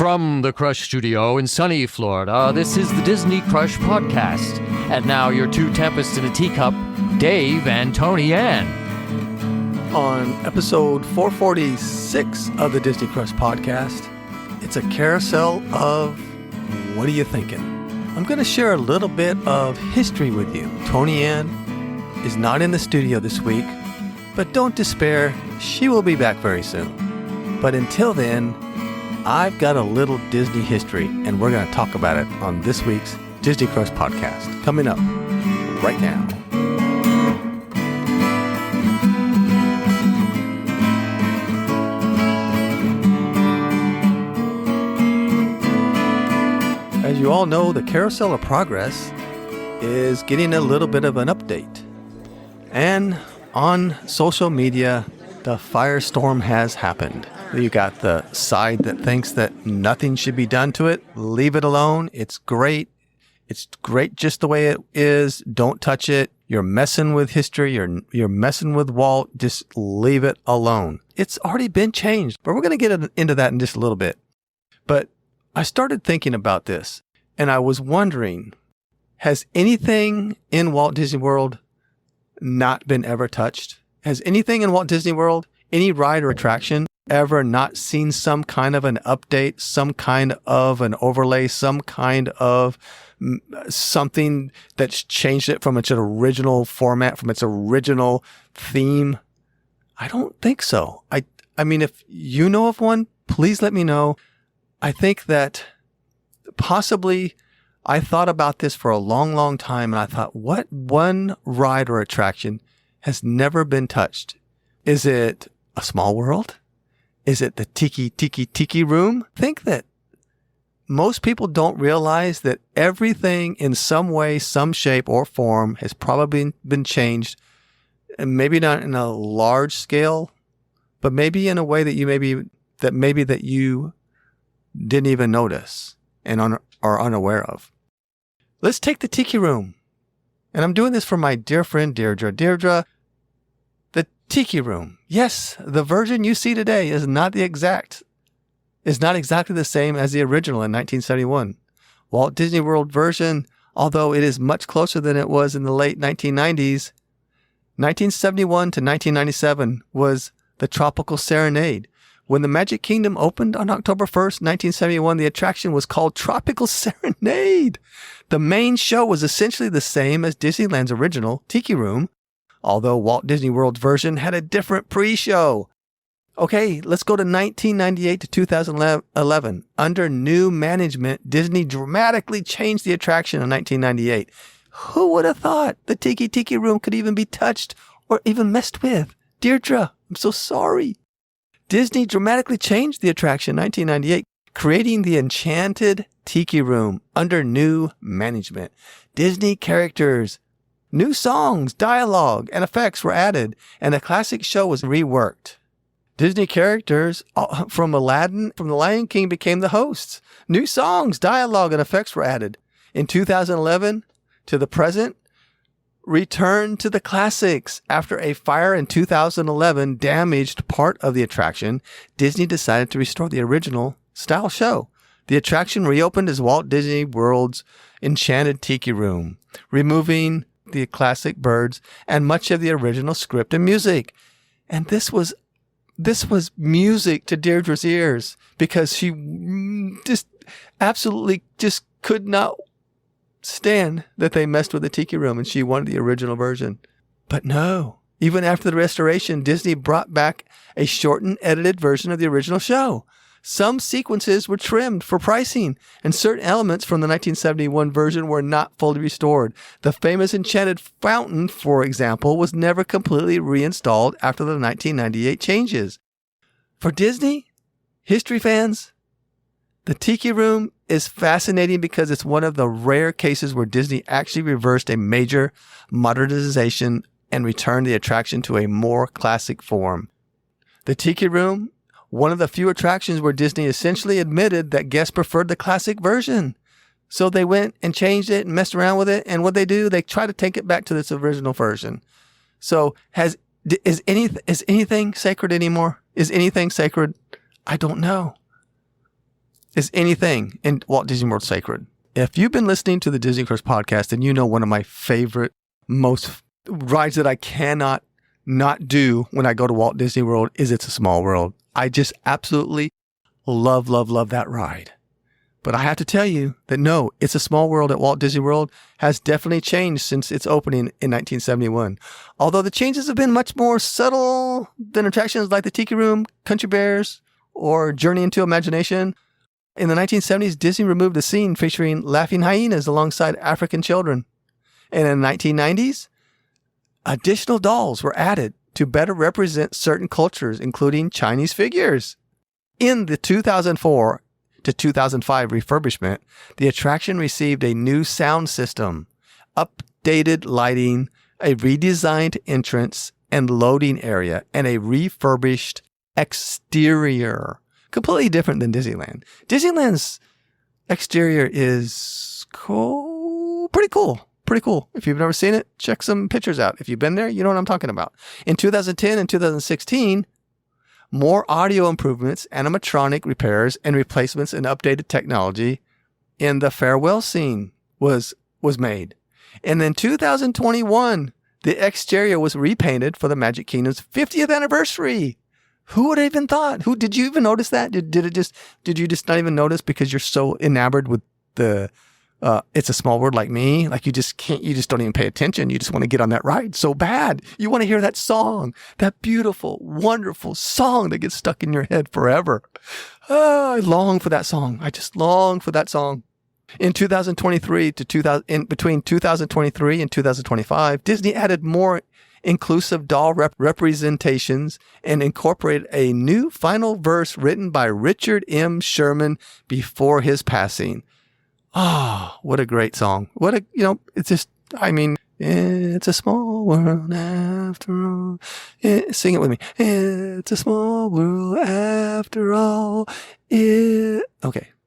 From the Crush Studio in sunny Florida, this is the Disney Crush Podcast. And now your two tempests in a teacup, Dave and Tony Ann. On episode 446 of the Disney Crush Podcast, it's a carousel of What Are You Thinking? I'm going to share a little bit of history with you. Tony Ann is not in the studio this week, but don't despair, she will be back very soon. But until then, I've got a little Disney history, and we're going to talk about it on this week's Disney Crush Podcast, coming up right now. As you all know, the Carousel of Progress is getting a little bit of an update. And on social media, the firestorm has happened. You got the side that thinks that nothing should be done to it. Leave it alone. It's great. It's great just the way it is. Don't touch it. You're messing with history. You're messing with Walt. Just leave it alone. It's already been changed, but we're going to get into that in just a little bit. But I started thinking about this, and I was wondering, has anything in Walt Disney World not been ever touched? Has anything in Walt Disney World, any ride or attraction, ever not seen some kind of an update, some kind of an overlay, some kind of something that's changed it from its original format, from its original theme? I don't think so. I mean, if you know of one, please let me know. I think that possibly I thought about this for a long, long time, and I thought, what one ride or attraction has never been touched? Is it A Small World? Is it the Tiki Room? Think that most people don't realize that everything in some way, some shape or form has probably been changed, and maybe not in a large scale, but maybe in a way that you didn't even notice and are unaware of. Let's take the Tiki Room. And I'm doing this for my dear friend Deirdre. Deirdre, the Tiki Room. Yes, the version you see today is not exactly the same as the original in 1971. Walt Disney World version, although it is much closer than it was in the late 1990s, 1971 to 1997 was the Tropical Serenade. When the Magic Kingdom opened on October 1st, 1971, the attraction was called Tropical Serenade. The main show was essentially the same as Disneyland's original Tiki Room, although Walt Disney World's version had a different pre-show. Okay, let's go to 1998 to 2011. Under new management, Disney dramatically changed the attraction in 1998. Who would have thought the Tiki Room could even be touched or even messed with? Deirdre, I'm so sorry. Disney dramatically changed the attraction in 1998, creating the Enchanted Tiki Room under new management. Disney characters, new songs, dialogue, and effects were added, and the classic show was reworked. Disney characters from Aladdin, from The Lion King became the hosts. New songs, dialogue, and effects were added. In 2011 to the present, return to the classics. After a fire in 2011 damaged part of the attraction, Disney decided to restore the original style show. The attraction reopened as Walt Disney World's Enchanted Tiki Room, removing the classic birds and much of the original script and music. And this was music to Deirdre's ears, because she just absolutely just could not stand that they messed with the Tiki Room, and she wanted the original version. But no, even after the restoration, Disney brought back a shortened, edited version of the original show. Some sequences were trimmed for pricing, and certain elements from the 1971 version were not fully restored. The famous Enchanted Fountain, for example, was never completely reinstalled after the 1998 changes. For Disney history fans, the Tiki Room is fascinating because it's one of the rare cases where Disney actually reversed a major modernization and returned the attraction to a more classic form. The Tiki Room, one of the few attractions where Disney essentially admitted that guests preferred the classic version. So they went and changed it and messed around with it. And what they do, they try to take it back to this original version. So is anything sacred anymore? Is anything sacred? I don't know. is anything in Walt Disney World sacred. If you've been listening to the Disney Crush podcast, then you know one of my favorite, most rides that I cannot not do when I go to Walt Disney World is It's a Small World. I just absolutely love that ride. But I have to tell you that no, It's a Small World at Walt Disney World has definitely changed since its opening in 1971. Although the changes have been much more subtle than attractions like the Tiki Room, Country Bears, or Journey into Imagination. In the 1970s, Disney removed a scene featuring laughing hyenas alongside African children. And in the 1990s, additional dolls were added to better represent certain cultures, including Chinese figures. In the 2004 to 2005 refurbishment, the attraction received a new sound system, updated lighting, a redesigned entrance and loading area, and a refurbished exterior. Completely different than Disneyland. Disneyland's exterior is pretty cool. Pretty cool. If you've never seen it, check some pictures out. If you've been there, you know what I'm talking about. In 2010 and 2016, more audio improvements, animatronic repairs, and replacements and updated technology in the farewell scene was made. And in 2021, the exterior was repainted for the Magic Kingdom's 50th anniversary. Who would have even thought? Did you even notice that? Did you just not even notice because you're so enamored with the It's a Small World like me? Like you just don't even pay attention. You just want to get on that ride so bad. You want to hear that song, that beautiful, wonderful song that gets stuck in your head forever. I long for that song. I just long for that song. In 2023 between 2023 and 2025, Disney added more inclusive doll representations and incorporated a new final verse written by Richard M. Sherman before his passing. Ah, what a great song. It's just, it's a small world after all. Sing it with me. It's a small world after all.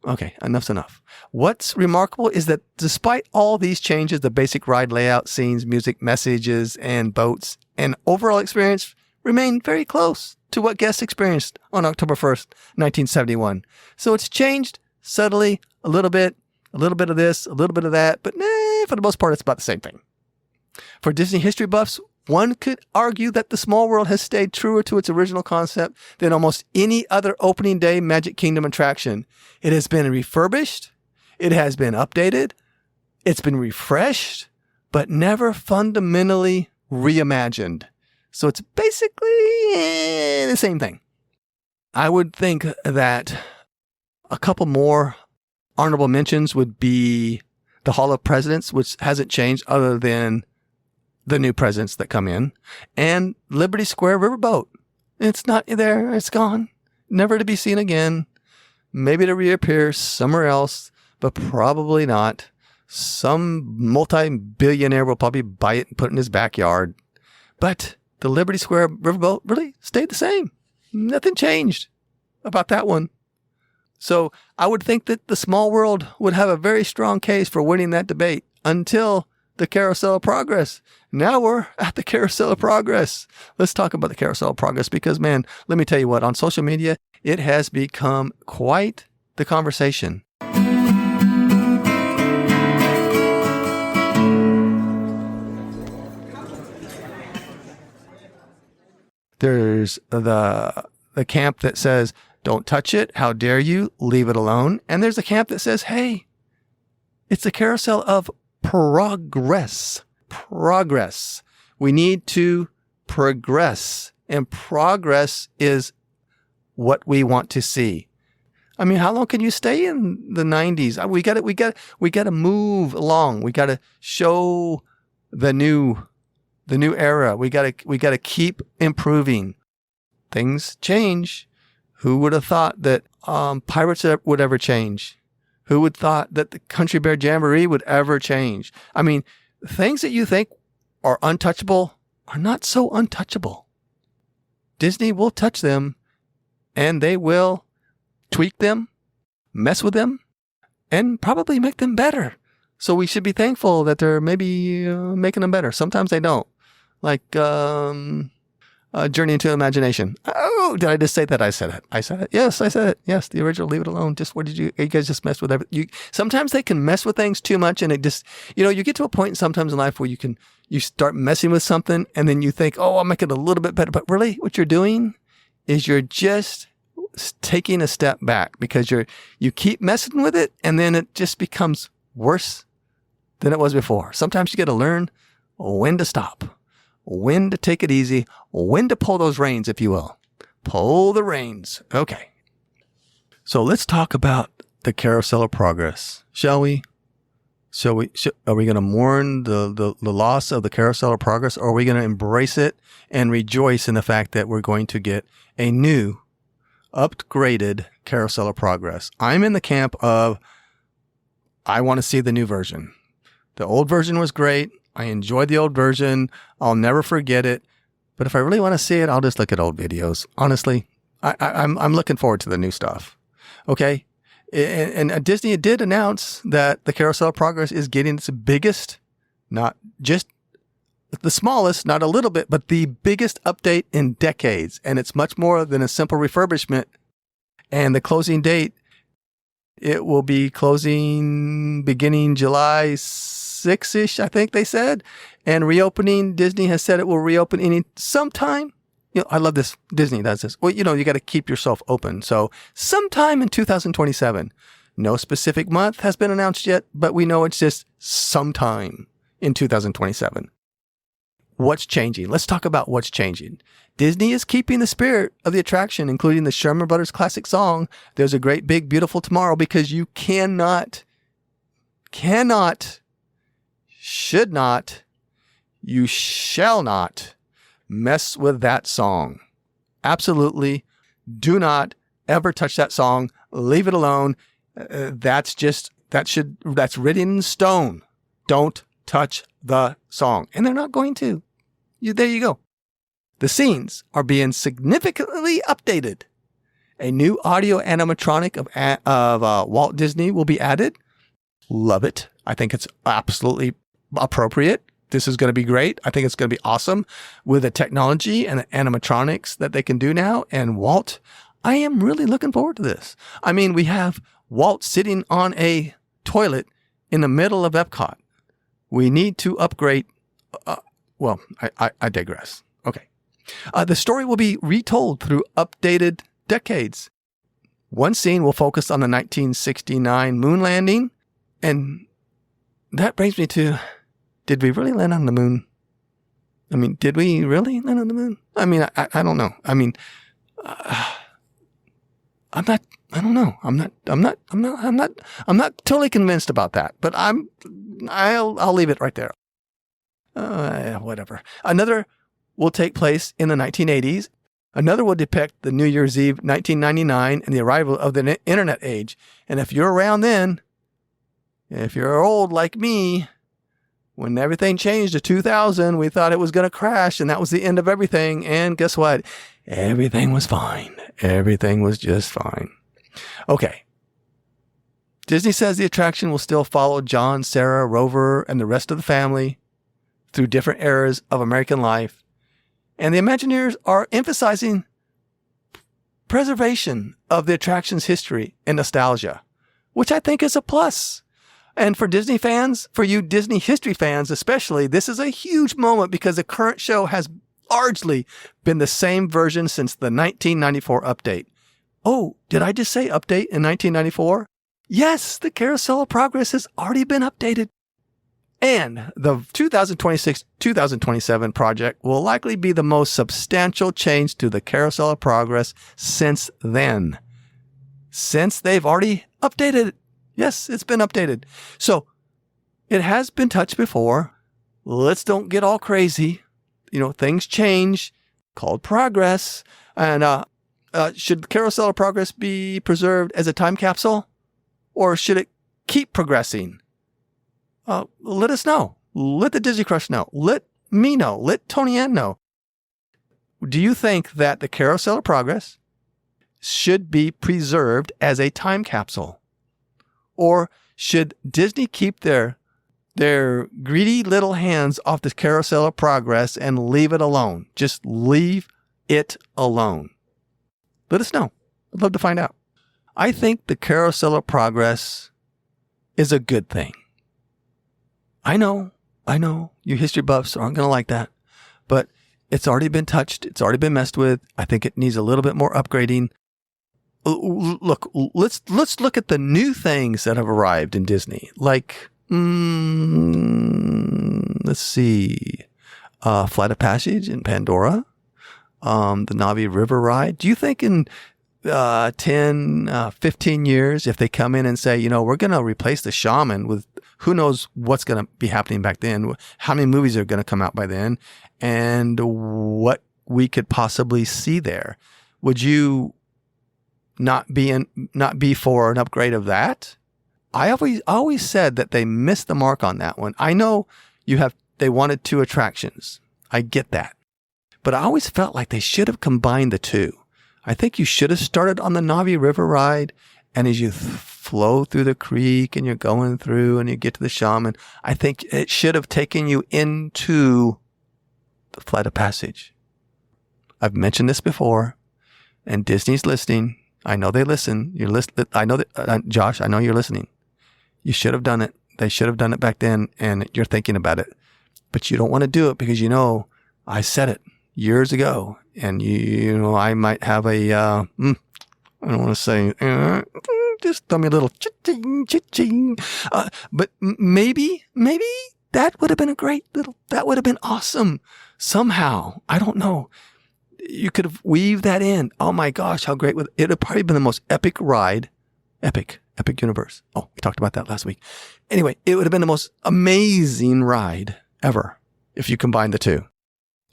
Okay, enough's enough. What's remarkable is that despite all these changes, the basic ride layout, scenes, music, messages, and boats, and overall experience remain very close to what guests experienced on October 1st, 1971. So it's changed subtly a little bit of this, a little bit of that, but for the most part, it's about the same thing. For Disney history buffs, one could argue that the Small World has stayed truer to its original concept than almost any other opening day Magic Kingdom attraction. It has been refurbished, it has been updated, it's been refreshed, but never fundamentally reimagined. So it's basically the same thing. I would think that a couple more honorable mentions would be the Hall of Presidents, which hasn't changed other than the new presidents that come in, and Liberty Square Riverboat. It's not there. It's gone. Never to be seen again. Maybe to reappear somewhere else, but probably not. Some multi-billionaire will probably buy it and put it in his backyard. But the Liberty Square Riverboat really stayed the same. Nothing changed about that one. So I would think that the Small World would have a very strong case for winning that debate until the Carousel of Progress. Now we're at the Carousel of Progress. Let's talk about the Carousel of Progress because, man, let me tell you what, on social media, it has become quite the conversation. There's the camp that says, don't touch it. How dare you? Leave it alone. And there's a camp that says, hey, it's the Carousel of Progress. Progress. We need to progress. And progress is what we want to see. I mean, how long can you stay in the 90s? We got to move along. We got to show the new era. We got to keep improving. Things change. Who would have thought that Pirates would ever change? Who would thought that the Country Bear Jamboree would ever change? I mean, things that you think are untouchable are not so untouchable. Disney will touch them, and they will tweak them, mess with them, and probably make them better. So we should be thankful that they're maybe making them better. Sometimes they don't. Like Journey into Imagination. Oh, Oh, did I just say that? I said it. I said it. Yes, I said it. Yes, the original. Leave it alone. Just what did you guys just mess with everything? Sometimes they can mess with things too much, and it just, you get to a point sometimes in life where you start messing with something, and then you think, oh, I'll make it a little bit better. But really, what you're doing is you're just taking a step back because you keep messing with it, and then it just becomes worse than it was before. Sometimes you got to learn when to stop, when to take it easy, when to pull those reins, if you will. Pull the reins. Okay. So let's talk about the Carousel of progress, shall we? Are we going to mourn the loss of the Carousel of progress, or are we going to embrace it and rejoice in the fact that we're going to get a new, upgraded Carousel of progress? I'm in the camp of, I want to see the new version. The old version was great. I enjoyed the old version. I'll never forget it. But if I really want to see it, I'll just look at old videos. Honestly, I'm looking forward to the new stuff. Okay? And Disney did announce that the Carousel of Progress is getting its biggest, not just the smallest, not a little bit, but the biggest update in decades. And it's much more than a simple refurbishment. And the closing date, it will be closing beginning July 6-ish, I think they said. And reopening, Disney has said it will reopen sometime. I love this. Disney does this. Well, you got to keep yourself open. So sometime in 2027. No specific month has been announced yet, but we know it's just sometime in 2027. What's changing? Let's talk about what's changing. Disney is keeping the spirit of the attraction, including the Sherman Brothers classic song, There's a Great Big Beautiful Tomorrow, because you should not, you shall not mess with that song. Absolutely do not ever touch that song. Leave it alone. That's written in stone. Don't touch the song. And they're not going to. There you go. The scenes are being significantly updated. A new audio animatronic of Walt Disney will be added. Love it. I think it's absolutely appropriate. This is going to be great. I think it's going to be awesome with the technology and the animatronics that they can do now. And Walt, I am really looking forward to this. I mean, we have Walt sitting on a toilet in the middle of Epcot. We need to upgrade. I digress. Okay. The story will be retold through updated decades. One scene will focus on the 1969 moon landing. And that brings me to, did we really land on the moon? I mean, did we really land on the moon? I mean, I don't know. I mean, I don't know. I'm not totally convinced about that, but I'll leave it right there. Whatever. Another will take place in the 1980s. Another will depict the New Year's Eve 1999 and the arrival of the internet age. And if you're around then, if you're old like me, when everything changed to 2000, we thought it was going to crash and that was the end of everything. And guess what? Everything was fine. Everything was just fine. Okay. Disney says the attraction will still follow John, Sarah, Rover, and the rest of the family through different eras of American life. And the Imagineers are emphasizing preservation of the attraction's history and nostalgia, which I think is a plus. And for Disney fans, for you Disney history fans especially, this is a huge moment because the current show has largely been the same version since the 1994 update. Oh, did I just say update in 1994? Yes, the Carousel of Progress has already been updated. And the 2026-2027 project will likely be the most substantial change to the Carousel of Progress since then. Since they've already updated it. Yes, it's been updated. So it has been touched before. Let's don't get all crazy. Things change, called progress. And should the Carousel of Progress be preserved as a time capsule? Or should it keep progressing? Let us know. Let the Disney Crush know. Let me know. Let Tony Ann know. Do you think that the Carousel of Progress should be preserved as a time capsule? Or should Disney keep their greedy little hands off the Carousel of Progress and leave it alone? Just leave it alone. Let us know. I'd love to find out. I think the Carousel of Progress is a good thing. I know, you history buffs aren't going to like that, but it's already been touched. It's already been messed with. I think it needs a little bit more upgrading. Look, let's look at the new things that have arrived in Disney. Like, let's see, Flight of Passage in Pandora, the Navi River ride. Do you think in 10, 15 years, if they come in and say, we're going to replace the shaman with who knows what's going to be happening back then, how many movies are going to come out by then, and what we could possibly see there, would you not be for an upgrade of that? I always said that they missed the mark on that one. I know they wanted 2 attractions. I get that. But I always felt like they should have combined the 2. I think you should have started on the Navi River ride, and as you flow through the creek and you're going through and you get to the shaman, I think it should have taken you into the Flight of Passage. I've mentioned this before, and Disney's listening. I know they listen. I know that, Josh, I know you're listening. You should have done it. They should have done it back then, and you're thinking about it. But you don't want to do it because I said it years ago, and I might have I don't want to say, just throw me a little ching. But maybe that would have been that would have been awesome. Somehow, I don't know. You could have weaved that in. Oh my gosh, how great it would have probably been the most epic ride. Epic universe. Oh, we talked about that last week. Anyway, it would have been the most amazing ride ever if you combined the 2,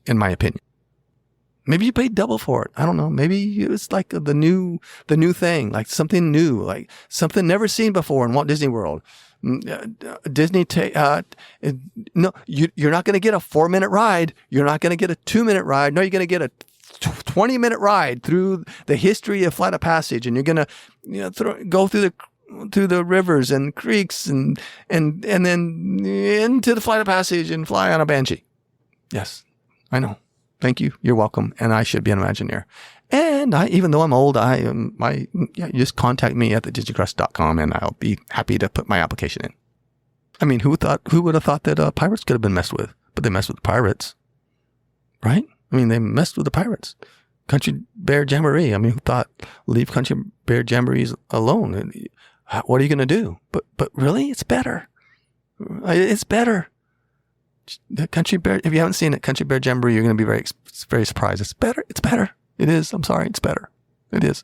in my opinion. Maybe you paid double for it. I don't know. Maybe it's like the new thing, like something new, like something never seen before in Walt Disney World. Disney, no, you're not going to get a 4-minute ride. You're not going to get a 2-minute ride. No, you're going to get a 20-minute ride through the history of Flight of Passage, and you're going to go through the rivers and creeks and then into the Flight of Passage and fly on a Banshee. Yes, I know. Thank you. You're welcome. And I should be an Imagineer. And even though I'm old, you just contact me at thedisneycrush.com and I'll be happy to put my application in. I mean, who would have thought that pirates could have been messed with? But they messed with the pirates, right? I mean, they messed with the pirates. Country Bear Jamboree. I mean, who thought leave Country Bear Jamborees alone? What are you going to do? But really, it's better. It's better. The Country Bear, if you haven't seen it, Country Bear Jamboree, you're going to be very, very surprised. It's better. It's better. It is. I'm sorry. It's better. It is.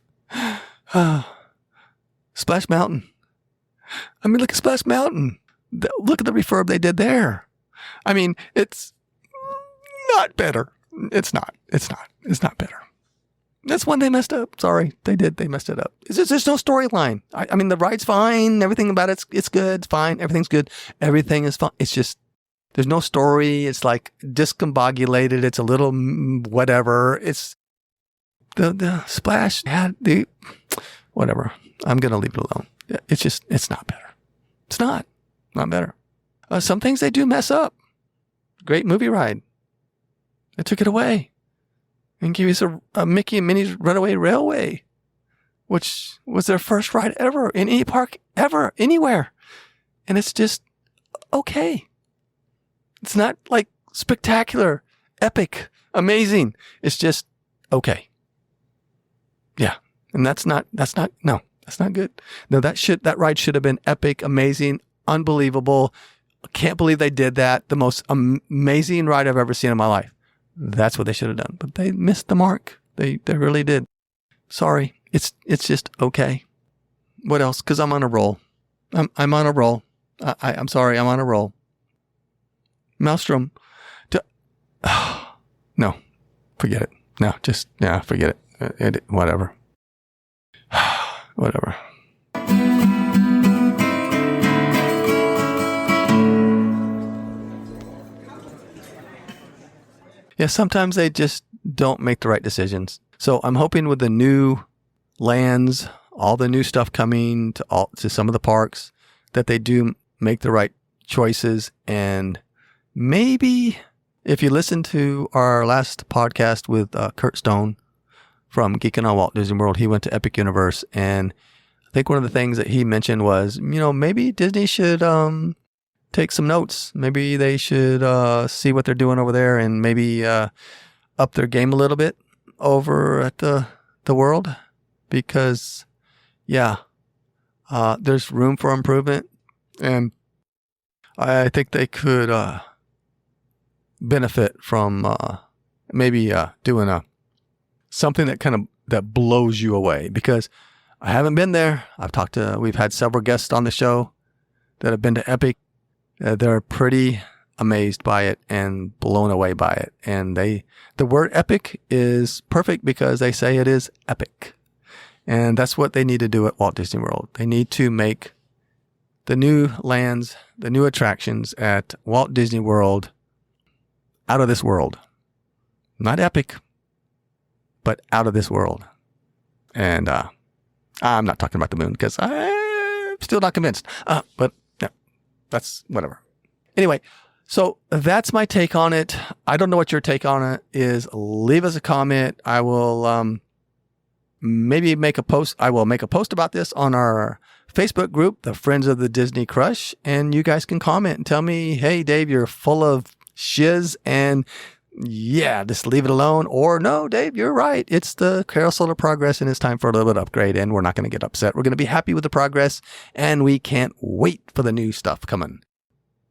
Splash Mountain. I mean, look at Splash Mountain. Look at the refurb they did there. I mean, it's not better. It's not better. That's one they messed up. Sorry. They messed it up. There's no storyline. I mean, the ride's fine. Everything about it's good. It's fine. Everything's good. Everything is fine. It's just, there's no story. It's like discombobulated. It's a little whatever. It's the Splash had the whatever. I'm going to leave it alone. It's not better. It's not better. Some things they do mess up. Great movie ride. They took it away and gave us a Mickey and Minnie's Runaway Railway, which was their first ride ever in any park ever, anywhere. And it's just okay. It's not like spectacular, epic, amazing. It's just okay. Yeah. And that's not good. No, that ride should have been epic, amazing, unbelievable. I can't believe they did that. The most amazing ride I've ever seen in my life. That's what they should have done. But they missed the mark. They really did. Sorry. It's just okay. What else? Because I'm on a roll. I'm on a roll. I'm sorry. I'm on a roll. Maelstrom. No, forget it. No, forget it. Whatever. Whatever. Yeah, sometimes they just don't make the right decisions. So I'm hoping with the new lands, all the new stuff coming to some of the parks, that they do make the right choices. And maybe if you listen to our last podcast with Kurt Stone from Geeking on Walt Disney World. He went to Epic Universe, and I think one of the things that he mentioned was, maybe Disney should take some notes. Maybe they should see what they're doing over there and maybe up their game a little bit over at the world, because there's room for improvement, and I think they could benefit from maybe doing something that blows you away, because I haven't been there. We've had several guests on the show that have been to Epic. They're pretty amazed by it and blown away by it. And the word epic is perfect because they say it is epic. And that's what they need to do at Walt Disney World. They need to make the new lands, the new attractions at Walt Disney World out of this world. Not epic, but out of this world. And I'm not talking about the moon because I'm still not convinced. But yeah, that's whatever. Anyway, so that's my take on it. I don't know what your take on it is. Leave us a comment. I will maybe make a post. I will make a post about this on our Facebook group, the Friends of the Disney Crush, and you guys can comment and tell me, hey, Dave, you're full of shiz, and just leave it alone. Or no, Dave, you're right. It's the Carousel of Progress, and it's time for a little bit of upgrade, and we're not going to get upset. We're going to be happy with the progress, and we can't wait for the new stuff coming.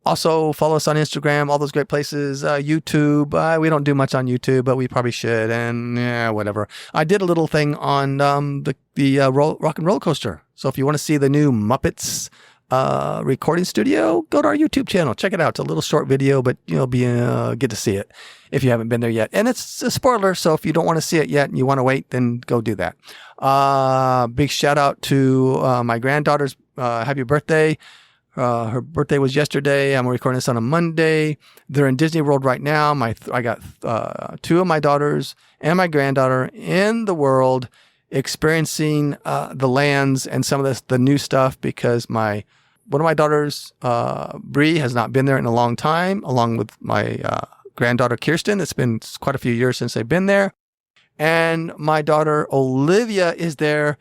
Also, follow us on Instagram, all those great places, YouTube. We don't do much on YouTube, but we probably should, and whatever. I did a little thing on the Rock and Roller Coaster. So if you want to see the new Muppets recording studio, go to our YouTube channel. Check it out. It's a little short video, but you'll get to see it if you haven't been there yet. And it's a spoiler, so if you don't want to see it yet and you want to wait, then go do that. Big shout out to my granddaughter's happy birthday. Her birthday was yesterday. I'm recording this on a Monday. They're in Disney World right now. I got two of my daughters and my granddaughter in the world experiencing the lands and some of the new stuff, because one of my daughters, Bree, has not been there in a long time, along with my granddaughter, Kirsten. It's been quite a few years since they've been there. And my daughter, Olivia, is there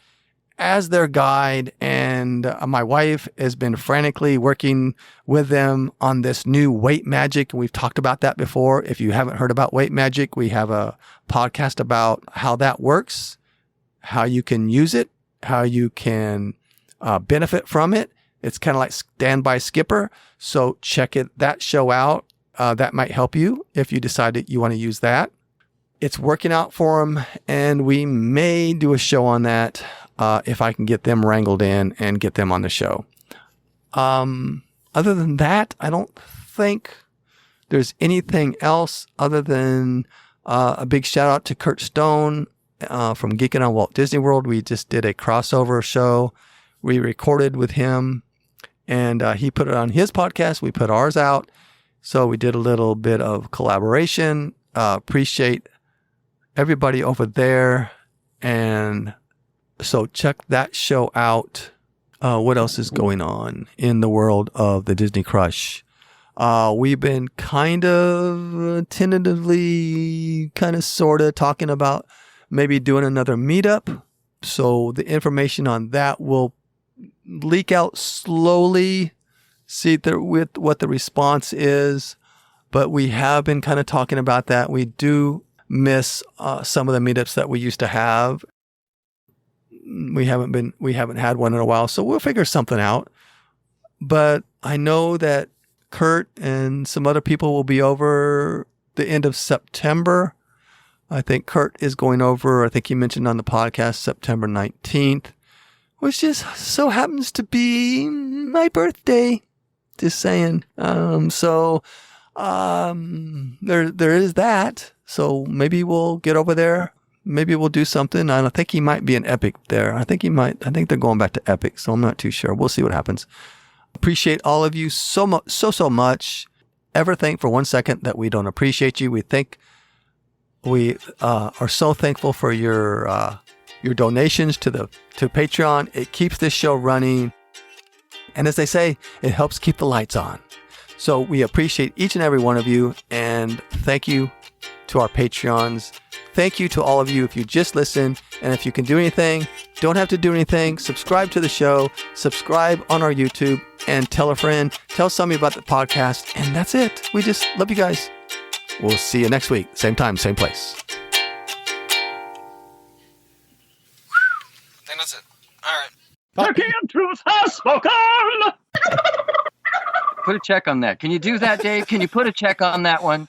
as their guide, and my wife has been frantically working with them on this new weight magic. We've talked about that before. If you haven't heard about weight magic, we have a podcast about how that works, how you can use it, how you can benefit from it. It's kind of like Standby Skipper. So check that show out. That might help you if you decide that you want to use that. It's working out for them, and we may do a show on that if I can get them wrangled in and get them on the show. Other than that, I don't think there's anything else other than a big shout out to Kurt Stone from Geeking on Walt Disney World. We just did a crossover show. We recorded with him, and he put it on his podcast. We put ours out. So we did a little bit of collaboration. Appreciate everybody over there. And so check that show out. What else is going on in the world of the Disney Crush? We've been kind of tentatively, sort of talking about maybe doing another meetup. So the information on that will leak out slowly, see with what the response is. But we have been kind of talking about that. We do miss some of the meetups that we used to have. We haven't had one in a while, so we'll figure something out. But I know that Kurt and some other people will be over the end of September. I think Kurt is going over, I think he mentioned on the podcast, September 19th, which just so happens to be my birthday. Just saying. There is that. So maybe we'll get over there. Maybe we'll do something. I think he might be an Epic there. I think they're going back to Epic, so I'm not too sure. We'll see what happens. Appreciate all of you so much. Ever think for 1 second that we don't appreciate you? We are so thankful for your donations to Patreon. It keeps this show running. And as they say, it helps keep the lights on. So we appreciate each and every one of you. And thank you to our Patreons. Thank you to all of you if you just listen. And if you can do anything, don't have to do anything, subscribe to the show, subscribe on our YouTube, and tell a friend, tell somebody about the podcast. And that's it. We just love you guys. We'll see you next week. Same time, same place. I think that's it. All right. Turkey and truth has spoken! Put a check on that. Can you do that, Dave? Can you put a check on that one?